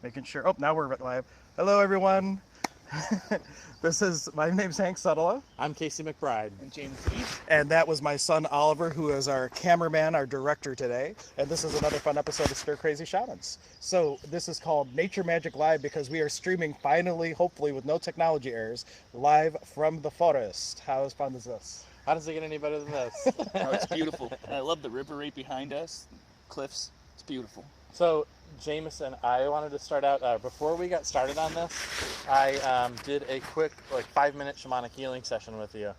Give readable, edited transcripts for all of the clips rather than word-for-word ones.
Making sure. Oh, now we're live. Hello, everyone. My name's Hank Suttala. I'm Casey McBride. And Jamison. And that was my son Oliver, who is our cameraman, our director today. And this is another fun episode of Stir Crazy Shamans. So this is called Nature Magic Live because we are streaming finally, hopefully with no technology errors, live from the forest. How fun is this? How does it get any better than this? Oh, it's beautiful. I love the river right behind us, cliffs. It's beautiful. So, Jamison, I wanted to start out, before we got started on this, I did a quick 5-minute shamanic healing session with you.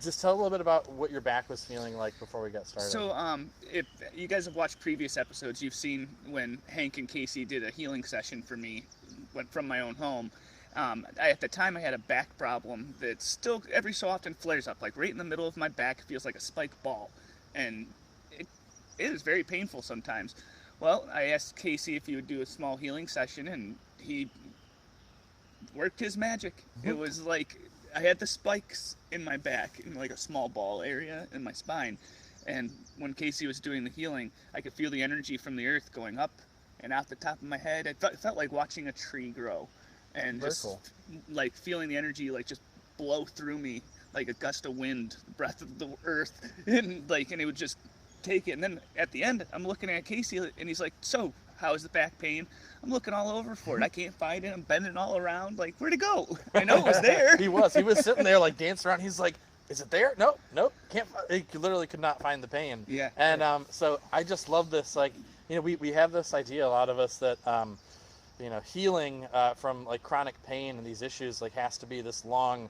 Just tell a little bit about what your back was feeling like before we got started. So, if you guys have watched previous episodes, you've seen when Hank and Casey did a healing session for me, went from my own home. At the time, I had a back problem that still every so often flares up, like right in the middle of my back. It feels like a spiked ball, and it is very painful sometimes. Well, I asked Casey if he would do a small healing session, and he worked his magic. It was like I had the spikes in my back, in like a small ball area in my spine, and when Casey was doing the healing, I could feel the energy from the earth going up and out the top of my head. It felt like watching a tree grow. And Very just cool. like feeling the energy like just blow through me like a gust of wind, breath of the earth, and it would just take it. And then at the end, I'm looking at Casey, and he's like, "So, how's the back pain?" I'm looking all over for it. I can't find it. I'm bending all around. Like, where'd it go? I know it was there. He was sitting there like dancing around. He's like, "Is it there? Nope. Can't." He literally could not find the pain. Yeah. And so I just love this. We have this idea, a lot of us, that healing from chronic pain and these issues has to be this long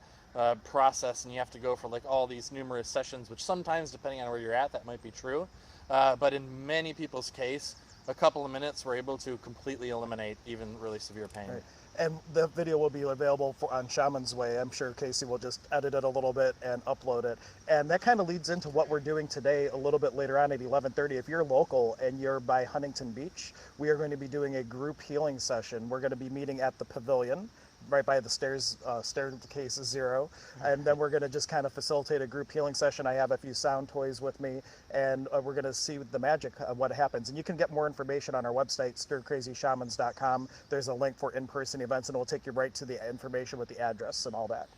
process, and you have to go for all these numerous sessions, which sometimes, depending on where you're at, that might be true. But in many people's case, a couple of minutes we're able to completely eliminate even really severe pain. Right. And the video will be available on Shaman's Way. I'm sure Casey will just edit it a little bit and upload it. And that kind of leads into what we're doing today a little bit later on at 11:30. If you're local and you're by Huntington Beach, we are going to be doing a group healing session. We're going to be meeting at the pavilion, right by the staircase 0, and then we're going to just kind of facilitate a group healing session. I have a few sound toys with me, and we're going to see the magic of what happens. And you can get more information on our website, stircrazyshamans.com. There's a link for in-person events, and it will take you right to the information with the address and all that.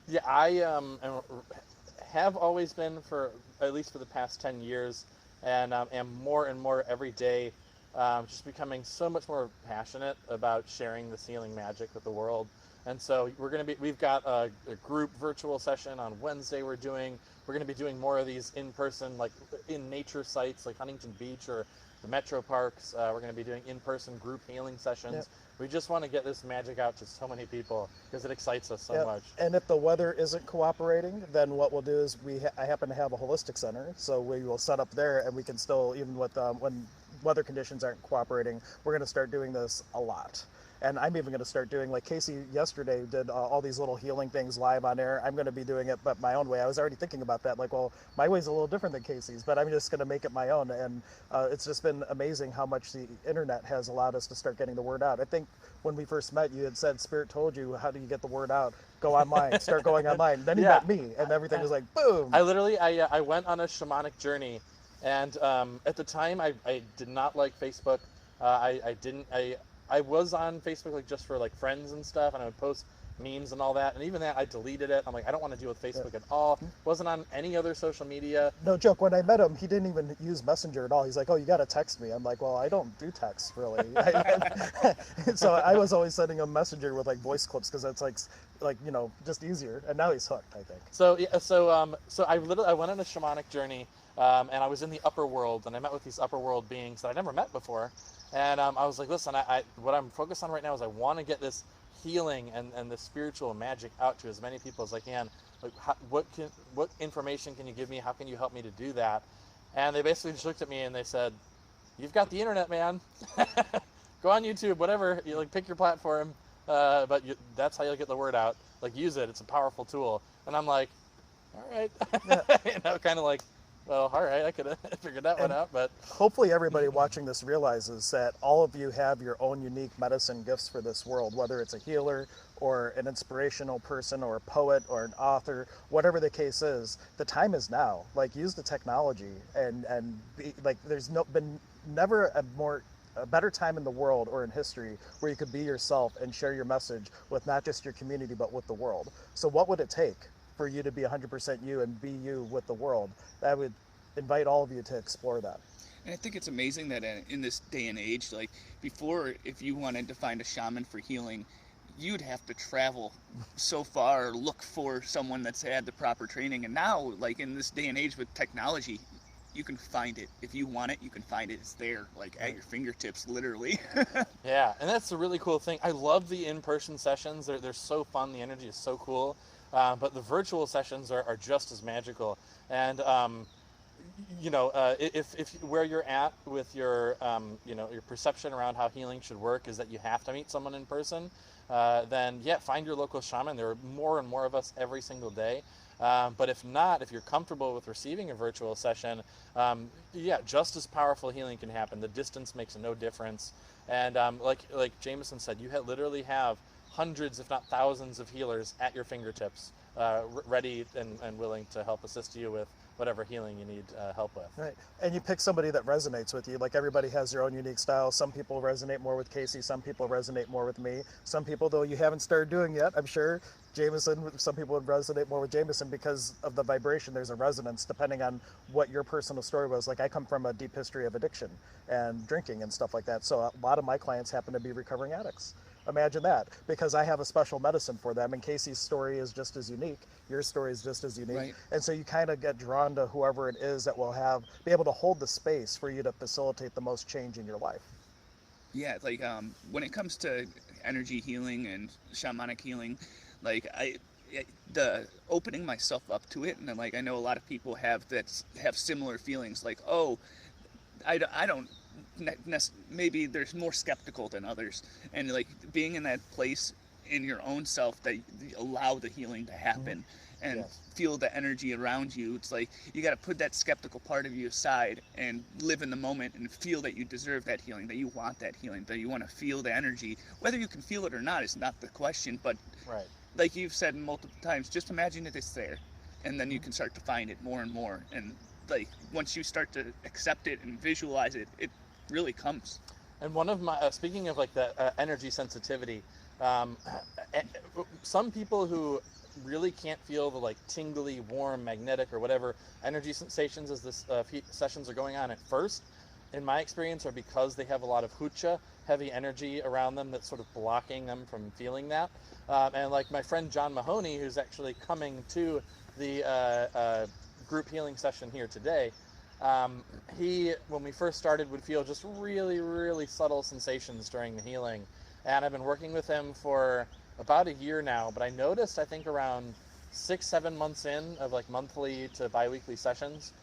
Yeah, I have always been, for at least for the past 10 years, and am more and more every day, just becoming so much more passionate about sharing this healing magic with the world. And so we've got a group virtual session on Wednesday. We're going to be doing more of these in-person, in nature sites like Huntington Beach or the metro parks. We're going to be doing in-person group healing sessions. Yep. We just want to get this magic out to so many people because it excites us so much. And if the weather isn't cooperating, then what we'll do is I happen to have a holistic center, so we will set up there, and we can still, even with when weather conditions aren't cooperating, we're going to start doing this a lot. And I'm even going to start doing, like Casey yesterday did all these little healing things live on air. I'm going to be doing it, but my own way. I was already thinking about that. My way's a little different than Casey's, but I'm just going to make it my own. And it's just been amazing how much the internet has allowed us to start getting the word out. I think when we first met, you had said, Spirit told you, how do you get the word out? Go online, start going online. Then you met me, and everything was like, boom. I went on a shamanic journey, and at the time I did not like Facebook. I was on Facebook just for friends and stuff, and I would post memes and all that, and even that I deleted it. I'm like, I don't want to deal with Facebook at all. Wasn't on any other social media. No joke, when I met him, he didn't even use Messenger at all. He's like, oh, you got to text me. I'm like, well, I don't do text really. So I was always sending him Messenger with voice clips because that's just easier. And now he's hooked, I think. So I went on a shamanic journey, and I was in the upper world, and I met with these upper world beings that I never met before. And I was like, listen, what I'm focused on right now is I want to get this healing and the spiritual magic out to as many people as I can. What information can you give me? How can you help me to do that? And they basically just looked at me and they said, you've got the internet, man. Go on YouTube, whatever. You pick your platform, but that's how you'll get the word out. Use it. It's a powerful tool. And I'm like, all right. Yeah. Kind of well, all right, I could have figured that one out, but... Hopefully everybody watching this realizes that all of you have your own unique medicine gifts for this world, whether it's a healer or an inspirational person or a poet or an author, whatever the case is. The time is now. Use the technology and be, there's been never a more a better time in the world or in history where you could be yourself and share your message with not just your community but with the world. So what would it take for you to be 100% you and be you with the world? I would invite all of you to explore that. And I think it's amazing that in this day and age, like before, if you wanted to find a shaman for healing, you'd have to travel so far, look for someone that's had the proper training. And now, like in this day and age with technology, you can find it. If you want it, you can find it. It's there, like at your fingertips, literally. Yeah, and that's a really cool thing. I love the in-person sessions. They're so fun. The energy is so cool. But the virtual sessions are just as magical. And if where you're at with your your perception around how healing should work is that you have to meet someone in person, then yeah, find your local shaman. There are more and more of us every single day. But if not, if you're comfortable with receiving a virtual session, yeah, just as powerful healing can happen. The distance makes no difference. And like Jamison said, you literally have hundreds, if not thousands, of healers at your fingertips, ready and willing to help assist you with whatever healing you need help with. Right. And you pick somebody that resonates with you. Like everybody has their own unique style. Some people resonate more with Casey. Some people resonate more with me. Some people, though you haven't started doing yet, I'm sure, Jamison, some people would resonate more with Jamison because of the vibration. There's a resonance depending on what your personal story was. Like I come from a deep history of addiction and drinking and stuff like that. So a lot of my clients happen to be recovering addicts. Imagine that, because I have a special medicine for them, and Casey's story is just as unique. Your story is just as unique. Right. And so you kind of get drawn to whoever it is that will be able to hold the space for you to facilitate the most change in your life. Yeah, like when it comes to energy healing and shamanic healing, like the opening myself up to it, and then like I know a lot of people have similar feelings, like, oh, I don't maybe there's more skeptical than others, and like being in that place in your own self that you allow the healing to happen. And Yes. feel the energy around you. It's like you got to put that skeptical part of you aside and live in the moment and feel that you deserve that healing, that you want that healing, that you want to feel the energy. Whether you can feel it or not is not the question, but Right. like you've said multiple times, just imagine that it's there, and then you can start to find it more and more. And like once you start to accept it and visualize it, it really comes. And one of my, speaking of like the energy sensitivity, some people who really can't feel the like tingly, warm, magnetic, or whatever energy sensations as this sessions are going on at first, in my experience, are because they have a lot of hucha, heavy energy around them that's sort of blocking them from feeling that. And like my friend John Mahoney, who's actually coming to the group healing session here today, he, when we first started, would feel just really, really subtle sensations during the healing. And I've been working with him for about a year now, but I noticed, I think around 6-7 months in of like monthly to bi-weekly sessions,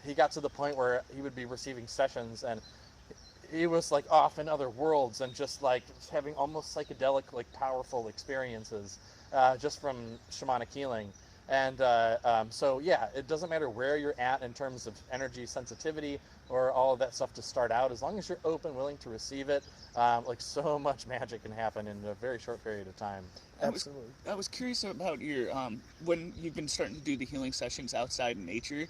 he got to the point where he would be receiving sessions and he was like off in other worlds and just like having almost psychedelic, like powerful experiences just from shamanic healing. And so yeah, it doesn't matter where you're at in terms of energy sensitivity or all of that stuff to start out, as long as you're open, willing to receive it, like so much magic can happen in a very short period of time. Absolutely. I was curious about your when you've been starting to do the healing sessions outside in nature.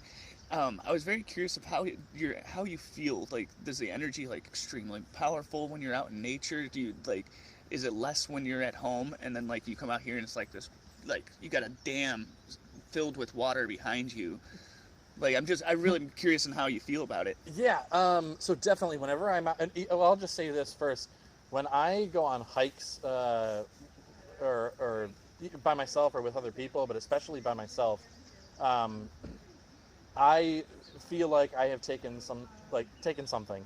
I was very curious of how you feel. Like, does the energy like extremely powerful when you're out in nature? Do you like, is it less when you're at home? And then like you come out here and it's like this, like you got a dam filled with water behind you. Like I'm really curious on how you feel about it. Yeah, so definitely whenever I'm out, and well, I'll just say this first. When I go on hikes, or by myself or with other people, but especially by myself, I feel like I have taken something,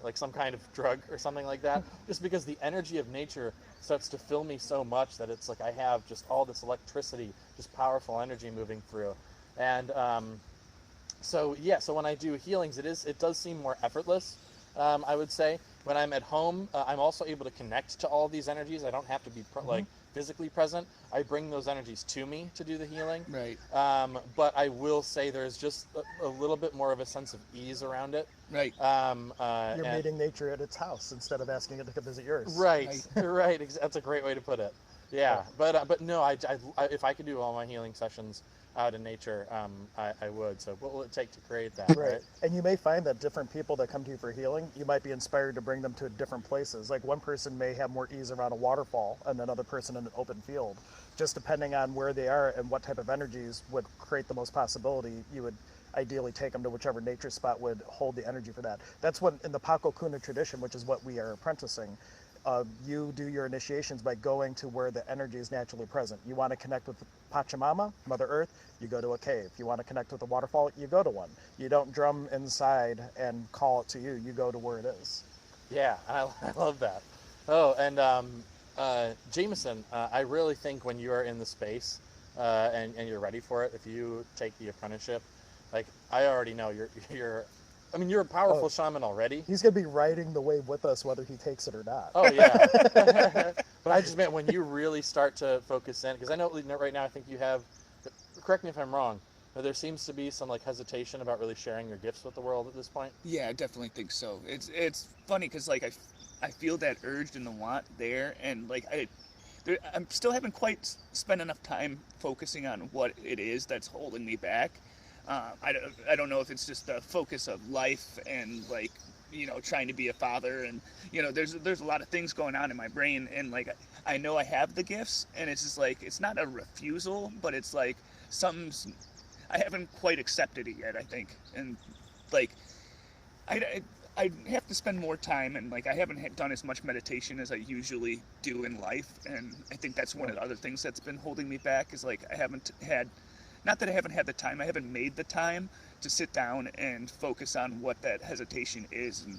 like some kind of drug or something like that, just because the energy of nature starts to fill me so much that it's like I have just all this electricity, just powerful energy moving through. And so when I do healings, it does seem more effortless, I would say. When I'm at home, I'm also able to connect to all these energies. I don't have to be like physically present. I bring those energies to me to do the healing. Right. But I will say there's just a little bit more of a sense of ease around it. Right. You're meeting nature at its house instead of asking it to come visit yours. Right. Right. That's a great way to put it. Yeah. But no, I if I could do all my healing sessions out in nature, I would. So what will it take to create that, right? And you may find that different people that come to you for healing, you might be inspired to bring them to different places. Like one person may have more ease around a waterfall and another person in an open field. Just depending on where they are and what type of energies would create the most possibility, you would ideally take them to whichever nature spot would hold the energy for that. That's what in the Paqo tradition, which is what we are apprenticing, you do your initiations by going to where the energy is naturally present. You want to connect with Pachamama, Mother Earth, you go to a cave. You want to connect with a waterfall, you go to one. You don't drum inside and call it to you. You go to where it is. Yeah, I love that. Oh, and Jamison, I really think when you are in the space and you're ready for it, if you take the apprenticeship, like I already know you're a powerful shaman already. He's going to be riding the wave with us whether he takes it or not. Oh, yeah. But I just meant when you really start to focus in, because I know right now I think you have, correct me if I'm wrong, but there seems to be some like hesitation about really sharing your gifts with the world at this point. Yeah, I definitely think so. It's funny because like I feel that urge and the want there, and like I'm still haven't quite spent enough time focusing on what it is that's holding me back. I don't know if it's just the focus of life and like, you know, trying to be a father, and you know, there's a lot of things going on in my brain, and like I know I have the gifts, and it's just like it's not a refusal, but it's like something's I haven't quite accepted it yet, I think, and like I have to spend more time, and like I haven't done as much meditation as I usually do in life, and I think that's one of the other things that's been holding me back is like I haven't had. Not that I haven't had the time, I haven't made the time to sit down and focus on what that hesitation is and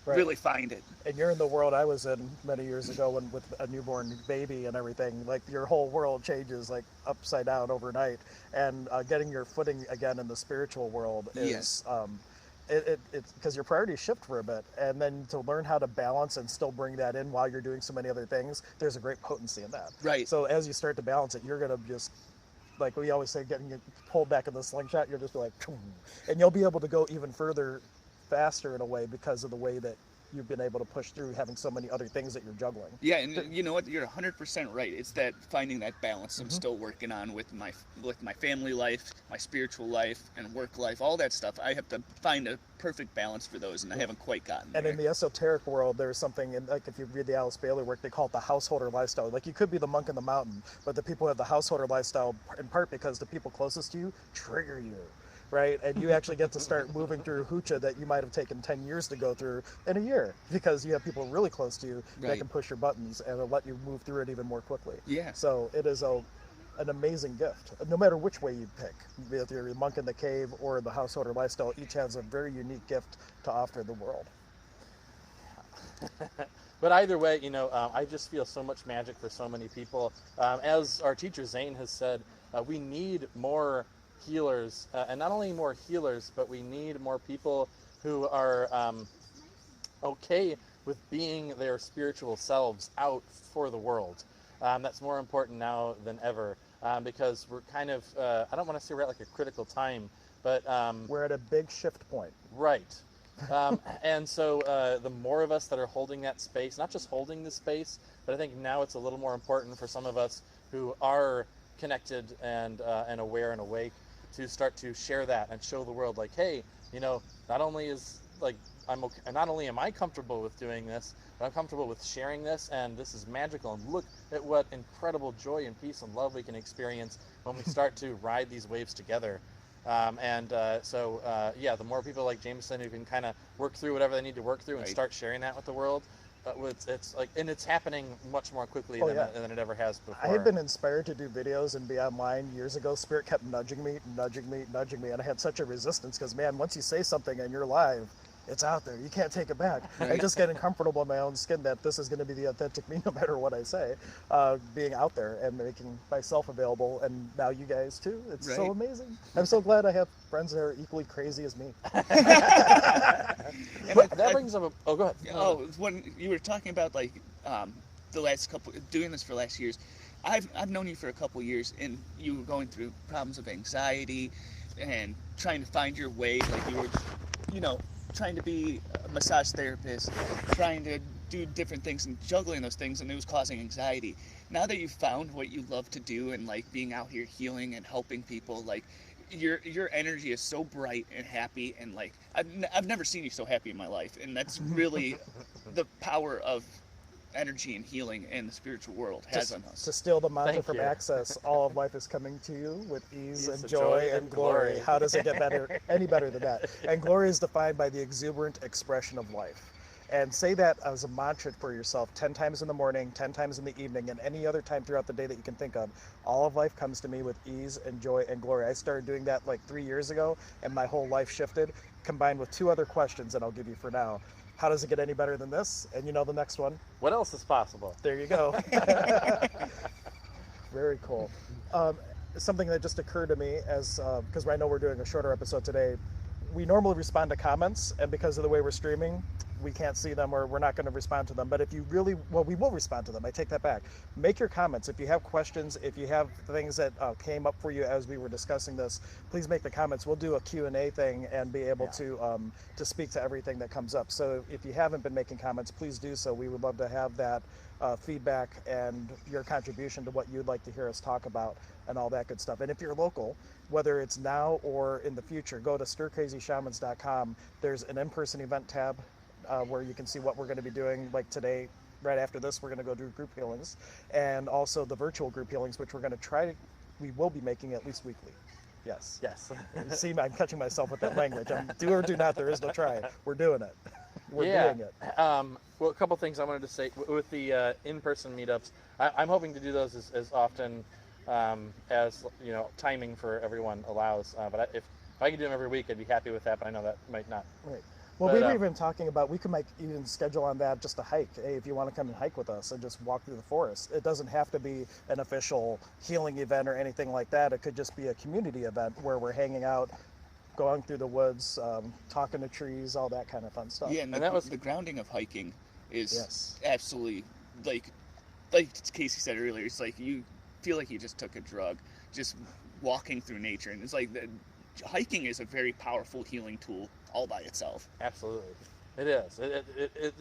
really find it. And you're in the world I was in many years ago when with a newborn baby and everything, like your whole world changes like upside down overnight. And getting your footing again in the spiritual world is, it's because your priorities shift for a bit. And then to learn how to balance and still bring that in while you're doing so many other things, there's a great potency in that. Right. So as you start to balance it, you're going to just, like we always say, getting it pulled back in the slingshot, you'll just be like, and you'll be able to go even further, faster in a way because of the way that you've been able to push through having so many other things that you're juggling. Yeah, and you know what? You're 100% right. It's that finding that balance I'm still working on with my family life, my spiritual life, and work life, all that stuff. I have to find a perfect balance for those, and I haven't quite gotten there. And in the esoteric world, there's something, like if you read the Alice Bailey work, they call it the householder lifestyle. Like you could be the monk in the mountain, but the people who have the householder lifestyle in part because the people closest to you trigger you. Right, and you actually get to start moving through hoocha that you might have taken 10 years to go through in a year because you have people really close to you that can push your buttons and let you move through it even more quickly. Yeah. So it is an amazing gift, no matter which way you pick. If you're a monk in the cave or the householder lifestyle, each has a very unique gift to offer the world. But either way, you know, I just feel so much magic for so many people. As our teacher Zane has said, we need more healers, and not only more healers, but we need more people who are okay with being their spiritual selves out for the world. That's more important now than ever because we're kind of, I don't want to say we're at like a critical time, but we're at a big shift point. Right. And so the more of us that are holding that space, not just holding the space, but I think now it's a little more important for some of us who are connected and aware and awake to start to share that and show the world like, hey, you know, not only is like not only am I comfortable with doing this, but I'm comfortable with sharing this, and this is magical, and look at what incredible joy and peace and love we can experience when we start to ride these waves together. So the more people like Jamison who can kind of work through whatever they need to work through and start sharing that with the world, it's like, and it's happening much more quickly than it ever has before. I had been inspired to do videos and be online years ago. Spirit kept nudging me, and I had such a resistance because, man, once you say something and you're live, it's out there. You can't take it back. I'm just getting comfortable in my own skin that this is going to be the authentic me no matter what I say. Being out there and making myself available, and now you guys too. It's so amazing. I'm so glad I have friends that are equally crazy as me. That brings up go ahead. When you were talking about like the last couple, doing this for the last years, I've known you for a couple years, and you were going through problems of anxiety and trying to find your way. Like you were, you know, trying to be a massage therapist, trying to do different things and juggling those things, and it was causing anxiety. Now that you've found what you love to do and like being out here healing and helping people, like your energy is so bright and happy, and like I've never seen you so happy in my life, and that's really the power of energy and healing in the spiritual world has on us. To steal the mantra Thank from you. Access, all of life is coming to you with ease and and joy joy and and glory. glory. How does it get better, any better than that? And glory is defined by the exuberant expression of life. And say that as a mantra for yourself 10 times in the morning, 10 times in the evening, and any other time throughout the day that you can think of. All of life comes to me with ease and joy and glory. I started doing that like 3 years ago, and my whole life shifted, combined with 2 other questions that I'll give you for now. How does it get any better than this? And you know the next one. What else is possible? There you go. Very cool. Something that just occurred to me as, because I know we're doing a shorter episode today, we normally respond to comments, and because of the way we're streaming, we can't see them, or we're not going to respond to them. But if you really, well, we will respond to them. I take that back. Make your comments. If you have questions, if you have things that came up for you as we were discussing this, please make the comments. We'll do a Q&A thing and be able to speak to everything that comes up. So if you haven't been making comments, please do so. We would love to have that feedback and your contribution to what you'd like to hear us talk about and all that good stuff. And if you're local, whether it's now or in the future, go to stircrazyshamans.com. There's an in-person event tab where you can see what we're going to be doing. Like today, right after this, we're going to go do group healings, and also the virtual group healings, which we will be making at least weekly. Yes. Yes. See, I'm catching myself with that language. Do or do not, there is no try. We're doing it. We're doing it. Well, a couple things I wanted to say with the in-person meetups. I'm hoping to do those as often as timing for everyone allows. But if I could do them every week, I'd be happy with that. But I know that might not. Right. Well, we were even talking about, we could even schedule on that just a hike. Hey, if you want to come and hike with us and just walk through the forest. It doesn't have to be an official healing event or anything like that. It could just be a community event where we're hanging out, going through the woods, talking to trees, all that kind of fun stuff. Yeah, and that was the grounding of hiking is absolutely like Casey said earlier. It's like you feel like you just took a drug, just walking through nature, and it's like hiking is a very powerful healing tool all by itself. Absolutely, it is.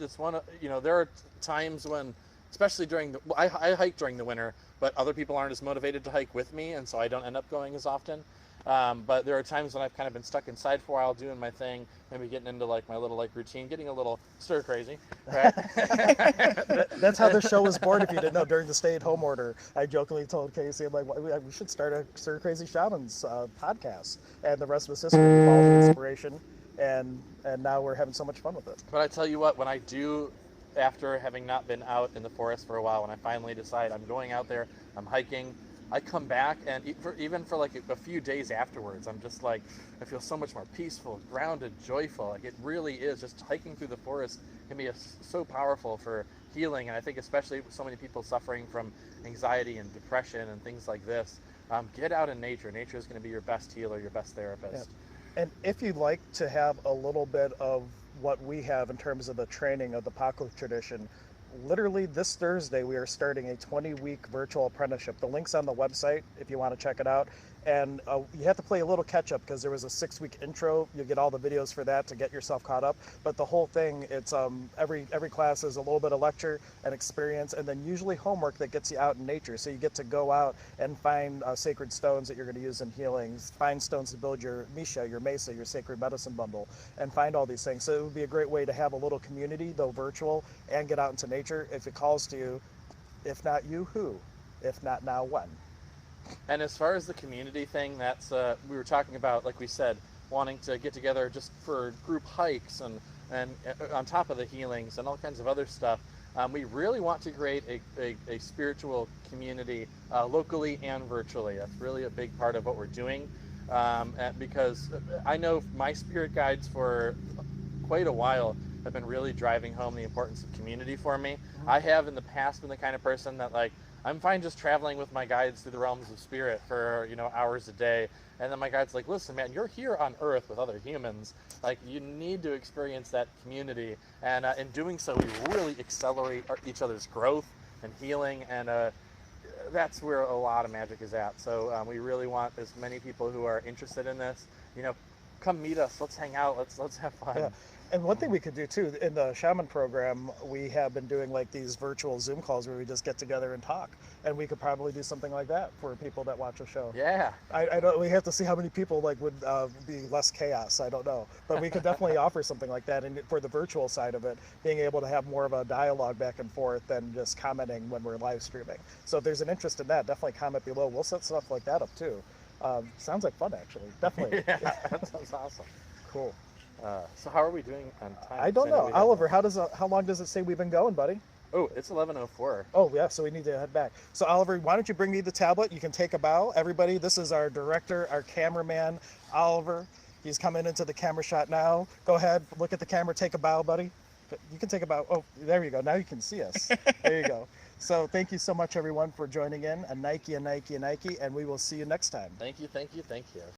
It's one of there are times when, especially I hike during the winter, but other people aren't as motivated to hike with me, and so I don't end up going as often. But there are times when I've kind of been stuck inside for a while doing my thing, maybe getting into like my little routine, getting a little stir crazy, right? That's how this show was born. If you didn't know, during the stay-at-home order, I jokingly told Casey, I'm like, we should start a Stir Crazy Shamans podcast, and the rest of us history. Followed the inspiration, and now we're having so much fun with it. But I tell you what, when I do, after having not been out in the forest for a while, when I finally decide I'm going out there, I'm hiking, I come back, and even for like a few days afterwards, I'm just like, I feel so much more peaceful, grounded, joyful. Like it really is, just hiking through the forest can be so powerful for healing. And I think especially with so many people suffering from anxiety and depression and things like this, get out in nature. Nature is going to be your best healer, your best therapist. Yeah. And if you'd like to have a little bit of what we have in terms of the training of the Paqo tradition, literally this Thursday we are starting a 20-week virtual apprenticeship. The link's on the website if you want to check it out. And you have to play a little catch up because there was a 6-week intro. You'll get all the videos for that to get yourself caught up. But the whole thing, it's every class is a little bit of lecture and experience, and then usually homework that gets you out in nature. So you get to go out and find sacred stones that you're going to use in healings, find stones to build your misha, your mesa, your sacred medicine bundle, and find all these things. So it would be a great way to have a little community, though virtual, and get out into nature. If it calls to you, if not you, who? If not now, when? And as far as the community thing, that's we were talking about, like we said, wanting to get together just for group hikes and on top of the healings and all kinds of other stuff. We really want to create a spiritual community locally and virtually. That's really a big part of what we're doing, because I know my spirit guides for quite a while have been really driving home the importance of community for me. I have in the past been the kind of person that like, I'm fine just traveling with my guides through the realms of spirit for, hours a day. And then my guide's like, listen, man, you're here on Earth with other humans. Like, you need to experience that community. And in doing so, we really accelerate each other's growth and healing. And that's where a lot of magic is at. So we really want as many people who are interested in this, come meet us. Let's hang out. Let's have fun. Yeah. And one thing we could do too, in the shaman program, we have been doing like these virtual Zoom calls where we just get together and talk. And we could probably do something like that for people that watch a show. Yeah. I don't. We have to see how many people like would be less chaos. I don't know, but we could definitely offer something like that. And for the virtual side of it, being able to have more of a dialogue back and forth than just commenting when we're live streaming. So if there's an interest in that, definitely comment below. We'll set stuff like that up too. Sounds like fun, actually. Definitely. Yeah, that sounds awesome. Cool. So how are we doing on time? I don't So know, we have- Oliver. How long does it say we've been going, buddy? Oh, it's 11:04. Oh yeah, so we need to head back. So Oliver, why don't you bring me the tablet? You can take a bow. Everybody, this is our director, our cameraman, Oliver. He's coming into the camera shot now. Go ahead, look at the camera, take a bow, buddy. You can take a bow. Oh, there you go. Now you can see us. There you go. So thank you so much, everyone, for joining in. A Nike, and we will see you next time. Thank you, thank you, thank you.